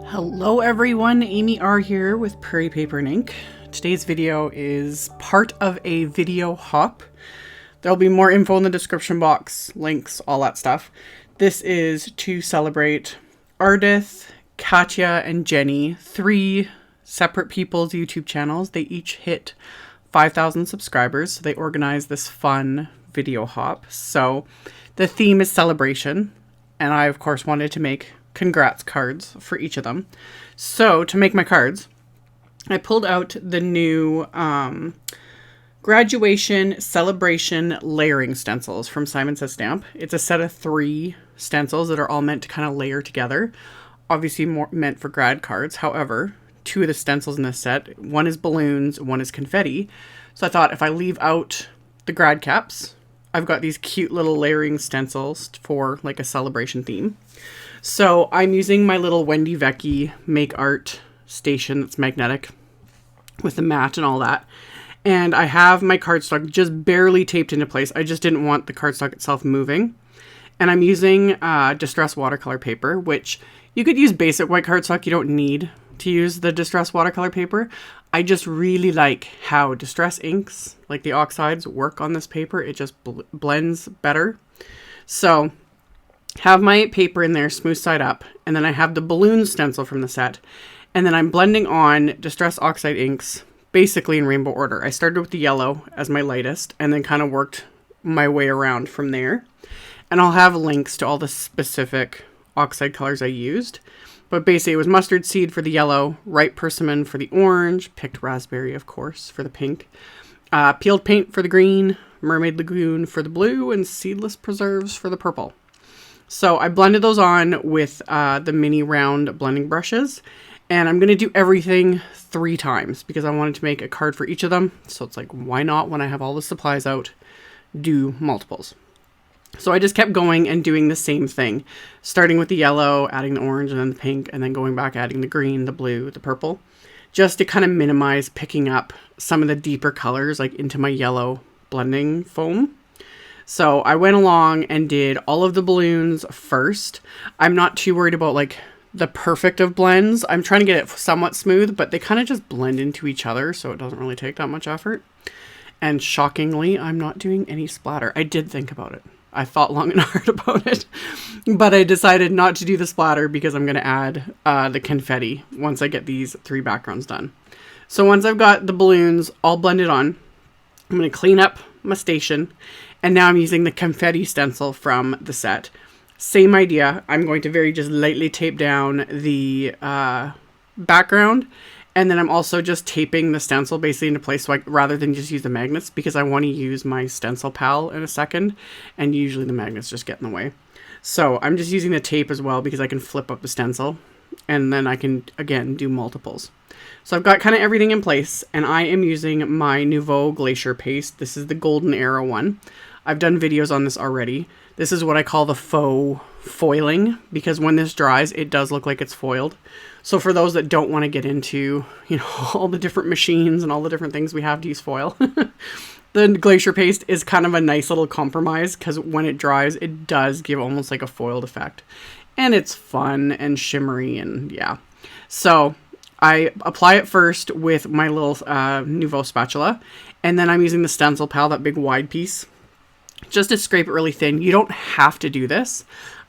Hello everyone, AmyR here with Prairie Paper and Ink. Today's video is part of a video hop. There'll be more info in the description box, links, all that stuff. This is to celebrate Ardith, Katya, and Jenny, 3 separate people's YouTube channels. They each hit 5,000 subscribers, so they organized this fun video hop. So the theme is celebration, and I of course wanted to make congrats cards for each of them. So to make my cards, I pulled out the new graduation celebration layering stencils from Simon Says Stamp. It's a set of 3 stencils that are all meant to kind of layer together. Obviously more meant for grad cards. However, 2 of the stencils in this set, one is balloons, one is confetti. So I thought if I leave out the grad caps, I've got these cute little layering stencils for like a celebration theme. So I'm using my little Wendy Vecchi Make Art station that's magnetic with the mat and all that. And I have my cardstock just barely taped into place. I just didn't want the cardstock itself moving. And I'm using distress watercolor paper, which you could use basic white cardstock. You don't need to use the distress watercolor paper. I just really like how distress inks, like the Oxides, work on this paper. It just blends better. So have my paper in there smooth side up, and then I have the balloon stencil from the set, and then I'm blending on distress oxide inks basically in rainbow order. I started with the yellow as my lightest and then kind of worked my way around from there, and I'll have links to all the specific oxide colors I used. But basically it was mustard seed for the yellow, ripe persimmon for the orange, picked raspberry of course for the pink, peeled paint for the green, mermaid lagoon for the blue, and seedless preserves for the purple. So I blended those on with the mini round blending brushes, and I'm going to do everything 3 times because I wanted to make a card for each of them. So it's like, why not, when I have all the supplies out, do multiples? So I just kept going and doing the same thing, starting with the yellow, adding the orange and then the pink, and then going back, adding the green, the blue, the purple, just to kind of minimize picking up some of the deeper colors like into my yellow blending foam. So I went along and did all of the balloons first. I'm not too worried about like the perfect of blends. I'm trying to get it somewhat smooth, but they kind of just blend into each other, so it doesn't really take that much effort. And shockingly, I'm not doing any splatter. I did think about it. I thought long and hard about it, but I decided not to do the splatter because I'm going to add the confetti once I get these 3 backgrounds done. So once I've got the balloons all blended on, I'm going to clean up my station. And now I'm using the confetti stencil from the set. Same idea. I'm going to very just lightly tape down the background. And then I'm also just taping the stencil basically into place, so rather than just use the magnets, because I want to use my stencil pal in a second. And usually the magnets just get in the way. So I'm just using the tape as well because I can flip up the stencil. And then I can, again, do multiples. So I've got kind of everything in place. And I am using my Nuvo Glacier paste. This is the golden arrow one. I've done videos on this already. This is what I call the faux foiling, because when this dries, it does look like it's foiled. So for those that don't want to get into, you know, all the different machines and all the different things we have to use foil, the glacier paste is kind of a nice little compromise, because when it dries, it does give almost like a foiled effect. And it's fun and shimmery and yeah. So I apply it first with my little Nuvo spatula, and then I'm using the stencil pal, that big wide piece, just to scrape it really thin. You don't have to do this.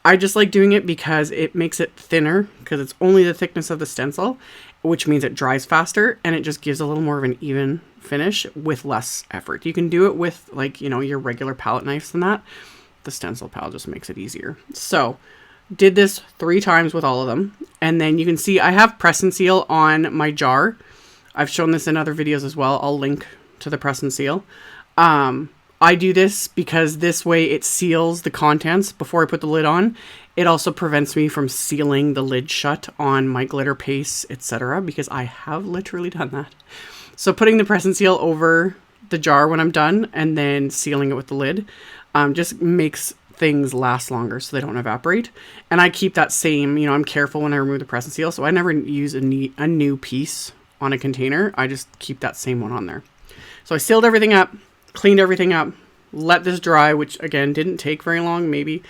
I just like doing it because it makes it thinner, because it's only the thickness of the stencil, which means it dries faster and it just gives a little more of an even finish with less effort. You can do it with like, you know, your regular palette knives and that. The stencil pal just makes it easier. So did this 3 times with all of them. And then you can see I have press and seal on my jar. I've shown this in other videos as well. I'll link to the press and seal. I do this because this way it seals the contents before I put the lid on. It also prevents me from sealing the lid shut on my glitter paste, etc., because I have literally done that. So putting the press and seal over the jar when I'm done and then sealing it with the lid just makes things last longer so they don't evaporate. And I keep that same, you know, I'm careful when I remove the press and seal, so I never use a new piece on a container. I just keep that same one on there. So I sealed everything up, cleaned everything up, let this dry, which again didn't take very long, maybe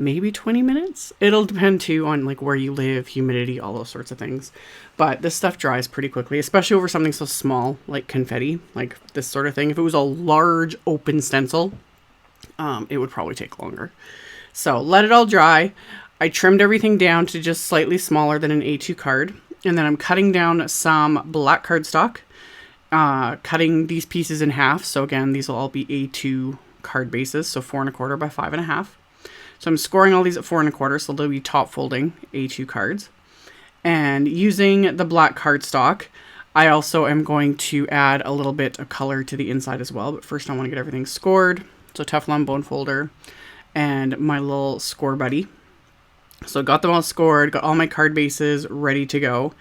maybe 20 minutes. It'll depend too on like where you live, humidity, all those sorts of things. But this stuff dries pretty quickly, especially over something so small like confetti, like this sort of thing. If it was a large open stencil, it would probably take longer. So let it all dry. I trimmed everything down to just slightly smaller than an A2 card. And then I'm cutting down some black cardstock, cutting these pieces in half. So again, these will all be A2 card bases. So 4 1/4 by 5 1/2. So I'm scoring all these at 4 1/4. So they'll be top folding A2 cards. And using the black cardstock, I also am going to add a little bit of color to the inside as well. But first I want to get everything scored. So Teflon bone folder and my little score buddy. So got them all scored, got all my card bases ready to go.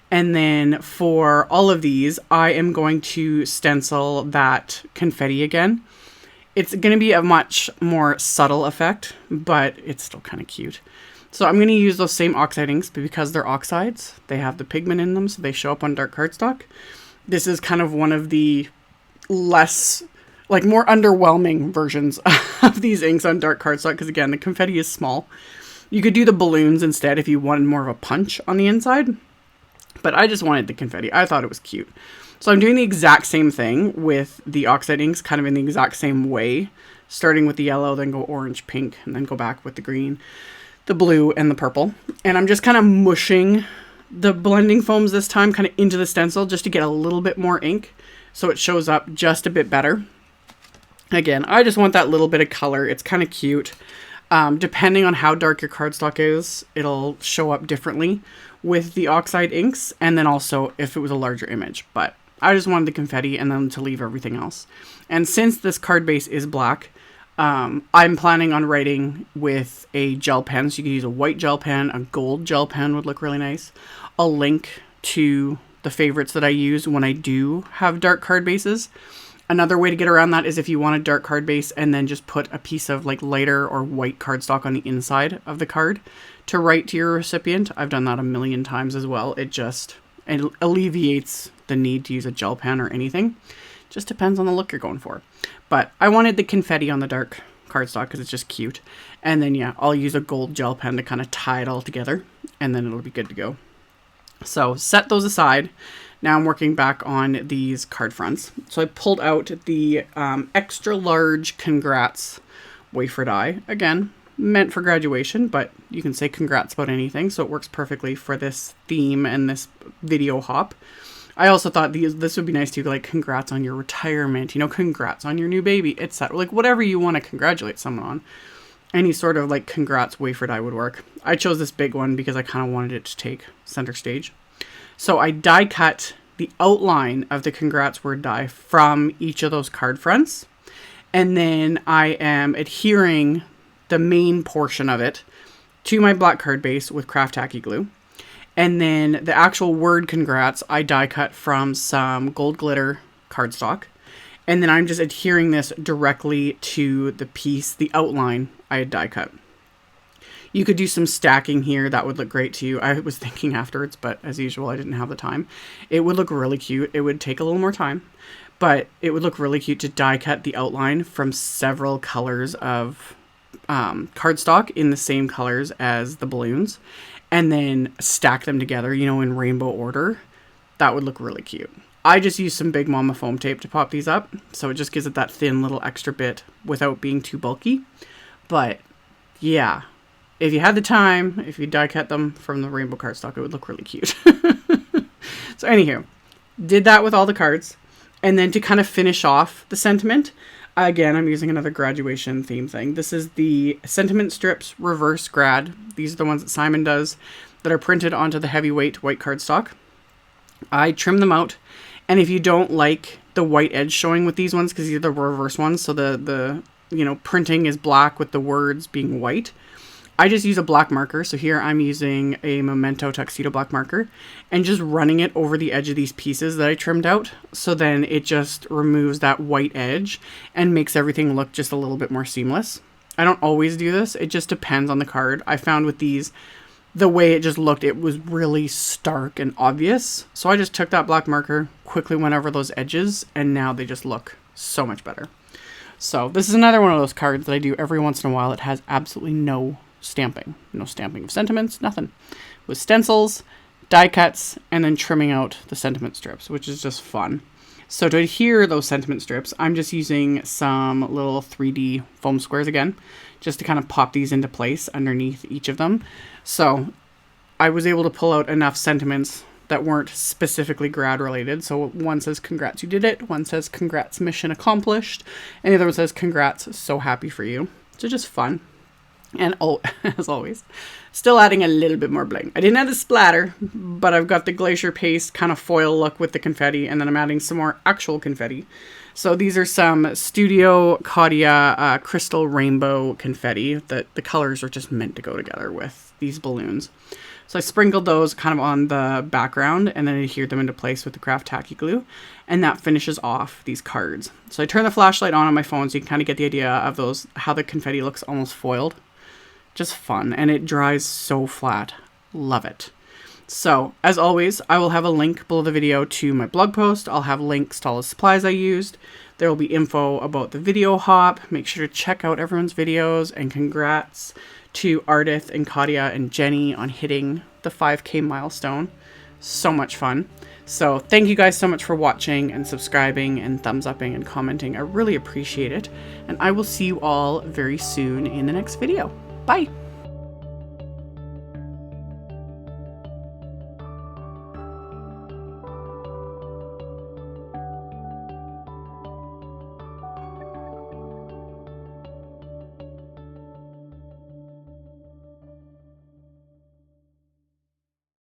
And then for all of these, I am going to stencil that confetti again. It's going to be a much more subtle effect, but it's still kind of cute. So I'm going to use those same Oxide inks, but because they're Oxides, they have the pigment in them, so they show up on dark cardstock. This is kind of one of the less, like more underwhelming versions of these inks on dark cardstock, because again, the confetti is small. You could do the balloons instead if you wanted more of a punch on the inside, but I just wanted the confetti. I thought it was cute. So I'm doing the exact same thing with the Oxide inks, kind of in the exact same way, starting with the yellow, then go orange, pink, and then go back with the green, the blue, and the purple. And I'm just kind of mushing the blending foams this time kind of into the stencil just to get a little bit more ink so it shows up just a bit better. Again, I just want that little bit of color. It's kind of cute. Depending on how dark your cardstock is, it'll show up differently with the Oxide inks, and then also if it was a larger image. But I just wanted the confetti and then to leave everything else. And since this card base is black, I'm planning on writing with a gel pen. So you could use a white gel pen, a gold gel pen would look really nice. I'll link to the favorites that I use when I do have dark card bases. Another way to get around that is if you want a dark card base and then just put a piece of like lighter or white cardstock on the inside of the card to write to your recipient. I've done that a million times as well. It alleviates the need to use a gel pen or anything. Just depends on the look you're going for. But I wanted the confetti on the dark cardstock because it's just cute. And then yeah, I'll use a gold gel pen to kind of tie it all together and then it'll be good to go. So set those aside. Now I'm working back on these card fronts. So I pulled out the extra large Congrats wafer die. Again, meant for graduation, but you can say congrats about anything. So it works perfectly for this theme and this video hop. I also thought this would be nice too, like congrats on your retirement, you know, congrats on your new baby, etc. Like whatever you want to congratulate someone on. Any sort of like congrats wafer die would work. I chose this big one because I kind of wanted it to take center stage. So I die cut the outline of the congrats word die from each of those card fronts. And then I am adhering the main portion of it to my black card base with craft tacky glue. And then the actual word congrats, I die cut from some gold glitter cardstock. And then I'm just adhering this directly to the piece, the outline I had die cut. You could do some stacking here. That would look great too. I was thinking afterwards, but as usual, I didn't have the time. It would look really cute. It would take a little more time, but it would look really cute to die cut the outline from several colors of cardstock in the same colors as the balloons and then stack them together, you know, in rainbow order. That would look really cute. I just used some Big Mama foam tape to pop these up. So it just gives it that thin little extra bit without being too bulky. But yeah. If you had the time, if you die cut them from the rainbow cardstock, it would look really cute. So anywho, did that with all the cards. And then to kind of finish off the sentiment, again, I'm using another graduation theme thing. This is the Sentiment Strips Reverse Grad. These are the ones that Simon does that are printed onto the heavyweight white cardstock. I trim them out. And if you don't like the white edge showing with these ones, because these are the reverse ones, so the printing is black with the words being white, I just use a black marker. So here I'm using a Memento Tuxedo black marker and just running it over the edge of these pieces that I trimmed out. So then it just removes that white edge and makes everything look just a little bit more seamless. I don't always do this. It just depends on the card. I found with these, the way it just looked, it was really stark and obvious. So I just took that black marker, quickly went over those edges, and now they just look so much better. So this is another one of those cards that I do every once in a while. It has absolutely no stamping. No stamping of sentiments, nothing. With stencils, die cuts, and then trimming out the sentiment strips, which is just fun. So to adhere those sentiment strips, I'm just using some little 3D foam squares again, just to kind of pop these into place underneath each of them. So I was able to pull out enough sentiments that weren't specifically grad related. So one says, congrats, you did it. One says, congrats, mission accomplished. And the other one says, congrats, so happy for you. So just fun. And oh, as always, still adding a little bit more bling. I didn't add the splatter, but I've got the glacier paste kind of foil look with the confetti, and then I'm adding some more actual confetti. So these are some Studio Caudia crystal rainbow confetti that the colors are just meant to go together with these balloons. So I sprinkled those kind of on the background and then adhered them into place with the craft tacky glue. And that finishes off these cards. So I turn the flashlight on my phone so you can kind of get the idea of those, how the confetti looks almost foiled. Just fun, and it dries so flat. Love it. So, as always, I will have a link below the video to my blog post. I'll have links to all the supplies I used. There will be info about the video hop. Make sure to check out everyone's videos, and congrats to Ardith and Caudia and Jenny on hitting the 5K milestone. So much fun. So thank you guys so much for watching and subscribing and thumbs upping and commenting. I really appreciate it. And I will see you all very soon in the next video. Bye.